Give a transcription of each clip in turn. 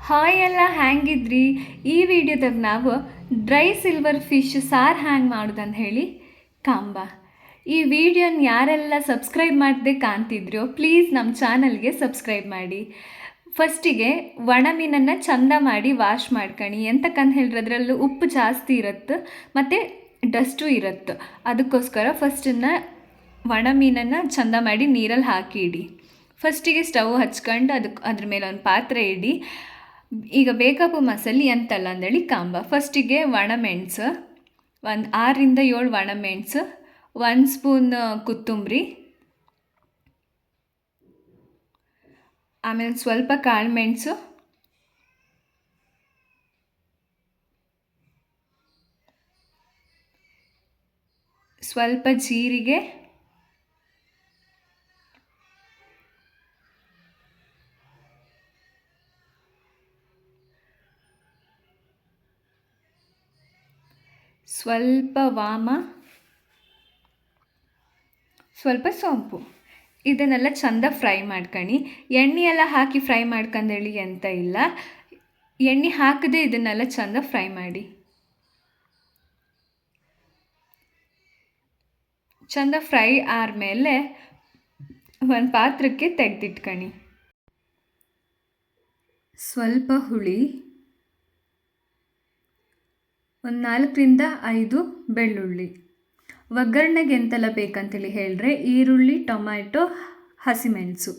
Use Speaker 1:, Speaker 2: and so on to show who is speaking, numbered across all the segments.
Speaker 1: Hi ಎಲ್ಲ ಹ್ಯಾಂಗಿದ್ರಿ? ಈ ವಿಡಿಯೋದಾಗ ನಾವು ಡ್ರೈ ಸಿಲ್ವರ್ ಫಿಶ್ ಸಾರು ಹ್ಯಾಂಗೆ ಮಾಡೋದಂತ ಹೇಳಿ ಕಾಂಬ. ಈ ವಿಡಿಯೋನ ಯಾರೆಲ್ಲ ಸಬ್ಸ್ಕ್ರೈಬ್ ಮಾಡದೆ ಕಾಣ್ತಿದ್ರೋ ಪ್ಲೀಸ್ ನಮ್ಮ ಚಾನಲ್ಗೆ ಸಬ್ಸ್ಕ್ರೈಬ್ ಮಾಡಿ. ಫಸ್ಟಿಗೆ ಒಣ ಮೀನನ್ನು ಚಂದ ಮಾಡಿ ವಾಶ್ ಮಾಡ್ಕೊಳ್ಳಿ. ಎಂತಕ್ಕಂತ ಹೇಳಿದ್ರೆ ಅದರಲ್ಲೂ ಉಪ್ಪು ಜಾಸ್ತಿ ಇರುತ್ತೆ ಮತ್ತು ಡಸ್ಟು ಇರುತ್ತೆ. ಅದಕ್ಕೋಸ್ಕರ ಫಸ್ಟನ್ನು ಒಣ ಮೀನನ್ನು ಚಂದ ಮಾಡಿ ನೀರಲ್ಲಿ ಹಾಕಿ ಇಡಿ. ಫಸ್ಟಿಗೆ ಸ್ಟವ್ ಹಚ್ಕೊಂಡು ಅದ್ರ ಮೇಲೆ ಒಂದು ಪಾತ್ರೆ ಇಡಿ. ಈಗ ಬೇಕಪ್ಪು ಮಸಾಲೆ ಎಂತಲ್ಲ ಅಂದೇಳಿ ಕಾಂಬ. ಫಸ್ಟಿಗೆ ಒಣಮೆಣಸು, ಒಂದು 6ರಿಂದ 7 ಒಣಮೆಣಸು, 1 ಸ್ಪೂನ್ ಕೊತ್ತಂಬರಿ, ಆಮೇಲೆ ಸ್ವಲ್ಪ ಕಾಳುಮೆಣಸು, ಸ್ವಲ್ಪ ಜೀರಿಗೆ, ಸ್ವಲ್ಪ ವಾಮ, ಸ್ವಲ್ಪ ಸೋಂಪು. ಇದನ್ನೆಲ್ಲ ಚಂದ ಫ್ರೈ ಮಾಡ್ಕೊಳ್ಳಿ. ಎಣ್ಣೆ ಎಲ್ಲ ಹಾಕಿ ಫ್ರೈ ಮಾಡ್ಕೊಂಡೇಳಿ ಅಂತ ಇಲ್ಲ, ಎಣ್ಣೆ ಹಾಕದೆ ಇದನ್ನೆಲ್ಲ ಚಂದ ಫ್ರೈ ಮಾಡಿ. ಚಂದ ಫ್ರೈ ಆದಮೇಲೆ ಒಂದು ಪಾತ್ರಕ್ಕೆ ತೆಗೆದಿಟ್ಕೊಳ್ಳಿ. ಸ್ವಲ್ಪ ಹುಳಿ, ಒಂದು 4ರಿಂದ 5 ಬೆಳ್ಳುಳ್ಳಿ. ಒಗ್ಗರಣೆಗೆ ಎಂತೆಲ್ಲ ಬೇಕಂತೇಳಿ ಹೇಳಿದ್ರೆ ಈರುಳ್ಳಿ, ಟೊಮ್ಯಾಟೊ, ಹಸಿಮೆಣಸು.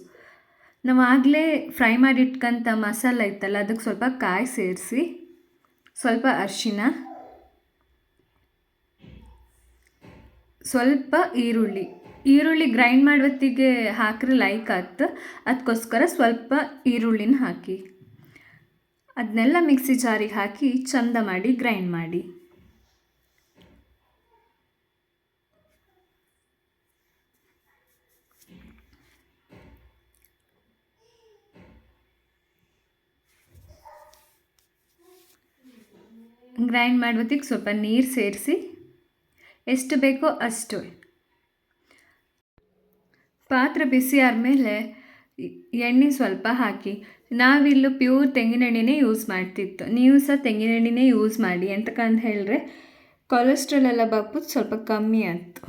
Speaker 1: ನಾವು ಆಗಲೇ ಫ್ರೈ ಮಾಡಿಟ್ಕೊಂಥ ಮಸಾಲೆ ಇತ್ತಲ್ಲ ಅದಕ್ಕೆ ಸ್ವಲ್ಪ ಕಾಯಿ ಸೇರಿಸಿ, ಸ್ವಲ್ಪ ಅರಿಶಿನ, ಸ್ವಲ್ಪ ಈರುಳ್ಳಿ ಗ್ರೈಂಡ್ ಮಾಡೋತ್ತಿಗೆ ಹಾಕ್ರೆ ಲೈಕ್ ಆಯ್ತು, ಅದಕ್ಕೋಸ್ಕರ ಸ್ವಲ್ಪ ಈರುಳ್ಳಿನ ಹಾಕಿ ಅದನ್ನೆಲ್ಲ ಮಿಕ್ಸಿ ಜಾರಿಗೆ ಹಾಕಿ ಚಂದ ಮಾಡಿ ಗ್ರೈಂಡ್ ಮಾಡಿ. ಗ್ರೈಂಡ್ ಮಾಡೋತ್ತಿಗೆ ಸ್ವಲ್ಪ ನೀರು ಸೇರಿಸಿ ಎಷ್ಟು ಬೇಕೋ ಅಷ್ಟು. ಪಾತ್ರೆ ಬಿಸಿ ಆದಮೇಲೆ ಎಣ್ಣೆ ಸ್ವಲ್ಪ ಹಾಕಿ. ನಾವಿಲ್ಲಿ ಪ್ಯೂರ್ ತೆಂಗಿನೆಣ್ಣೆನೇ ಯೂಸ್ ಮಾಡ್ತಿತ್ತು, ನೀವು ಸಹ ತೆಂಗಿನೆಣ್ಣೆನೇ ಯೂಸ್ ಮಾಡಿ. ಎಂತಕ್ಕಂತ ಹೇಳಿದ್ರೆ ಕೊಲೆಸ್ಟ್ರಾಲ್ ಎಲ್ಲ ಬಾಪುದು ಸ್ವಲ್ಪ ಕಮ್ಮಿ ಆಯ್ತು.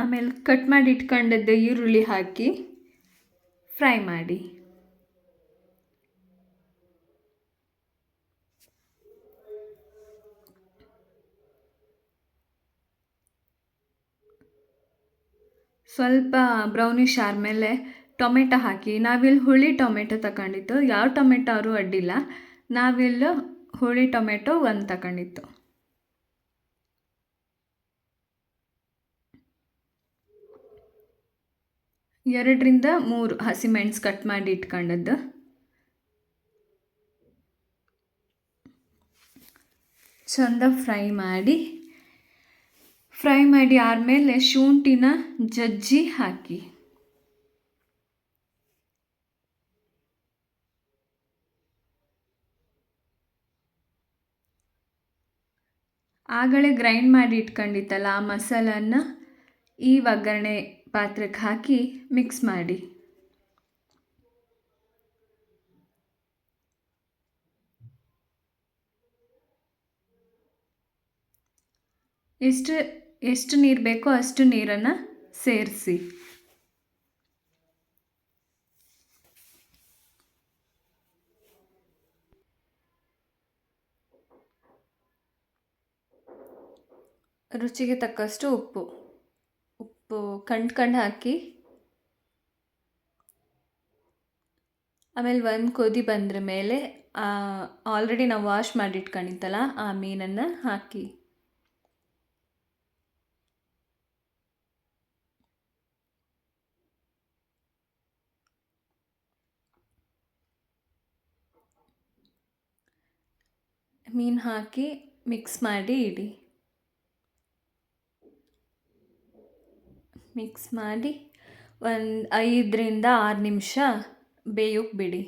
Speaker 1: ಆಮೇಲೆ ಕಟ್ ಮಾಡಿ ಇಟ್ಕೊಂಡದ್ದು ಈರುಳ್ಳಿ ಹಾಕಿ ಫ್ರೈ ಮಾಡಿ. ಸ್ವಲ್ಪ ಬ್ರೌನಿಷ್ ಆದಮೇಲೆ ಟೊಮೆಟೊ ಹಾಕಿ. ನಾವಿಲ್ಲಿ ಹುಳಿ ಟೊಮೆಟೊ ತಗೊಂಡಿತ್ತು, ಯಾವ ಟೊಮೆಟೊ ಆದ್ರೂ ಅಡ್ಡಿಲ್ಲ. ನಾವಿಲ್ಲಿ ಹುಳಿ ಟೊಮೆಟೊ 1 ತಗೊಂಡಿತ್ತು. ಎರಡರಿಂದ 3 ಹಸಿಮೆಣಸು ಕಟ್ ಮಾಡಿ ಇಟ್ಕೊಂಡದ್ದು. ಚಂದ ಫ್ರೈ ಮಾಡಿ ಆದಮೇಲೆ ಶುಂಠಿನ ಜಜ್ಜಿ ಹಾಕಿ. ಆಗಲೇ ಗ್ರೈಂಡ್ ಮಾಡಿ ಇಟ್ಕೊಂಡಿತ್ತಲ್ಲ ಆ ಮಸಾಲನ್ನು ಈ ಒಗ್ಗರಣೆ ಪಾತ್ರಕ್ಕೆ ಹಾಕಿ ಮಿಕ್ಸ್ ಮಾಡಿ. ಎಷ್ಟು ನೀರು ಬೇಕೋ ಅಷ್ಟು ನೀರನ್ನು ಸೇರಿಸಿ. ರುಚಿಗೆ ತಕ್ಕಷ್ಟು ಉಪ್ಪು ಕಂಡು ಹಾಕಿ. ಆಮೇಲೆ ಒಂದು ಕೊದಿ ಬಂದ್ರ ಮೇಲೆ ಆಲ್ರೆಡಿ ನಾವು ವಾಶ್ ಮಾಡಿ ಇಟ್ಕೊಂಡಿತ್ತಲ್ಲ ಆ ಮೀನನ್ನು ಹಾಕಿ. ಮೀನು ಹಾಕಿ ಮಿಕ್ಸ್ ಮಾಡಿ ಇಡಿ. ಮಿಕ್ಸ್ ಮಾಡಿ ಒಂದು 5ರಿಂದ 6 ನಿಮಿಷ ಬೇಯೋಕೆ ಬಿಡಿ.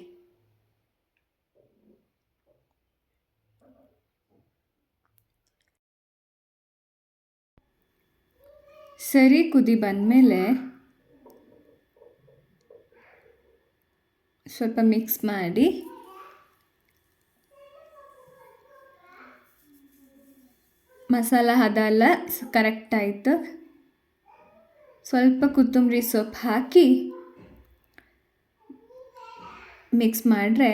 Speaker 1: ಸರಿ ಕುದಿ ಬಂದಮೇಲೆ ಸ್ವಲ್ಪ ಮಿಕ್ಸ್ ಮಾಡಿ ಮಸಾಲ ಹದ ಎಲ್ಲ ಕರೆಕ್ಟ್ ಆಯಿತು. ಸ್ವಲ್ಪ ಕೊತ್ತಂಬರಿ ಸೊಪ್ಪು ಹಾಕಿ ಮಿಕ್ಸ್ ಮಾಡಿದ್ರೆ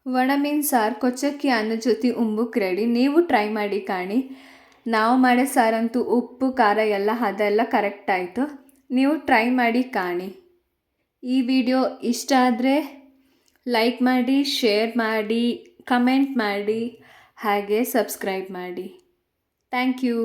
Speaker 1: ಒಣಮೀನು ಸಾರು ಕೊಚ್ಚಕ್ಕಿ ಅನ್ನ ಜೊತೆ ಉಂಬುಕ್ ರೆಡಿ. ನೀವು ಟ್ರೈ ಮಾಡಿ ಕಾಣಿ. ನಾವು ಮಾಡೋ ಸಾರಂತೂ ಉಪ್ಪು ಖಾರ ಎಲ್ಲ ಅದೆಲ್ಲ ಕರೆಕ್ಟ್ ಆಯಿತು. ನೀವು ಟ್ರೈ ಮಾಡಿ ಕಾಣಿ. ಈ ವಿಡಿಯೋ ಇಷ್ಟ ಆದರೆ ಲೈಕ್ ಮಾಡಿ, ಶೇರ್ ಮಾಡಿ, ಕಮೆಂಟ್ ಮಾಡಿ, ಹಾಗೆ ಸಬ್ಸ್ಕ್ರೈಬ್ ಮಾಡಿ. Thank you.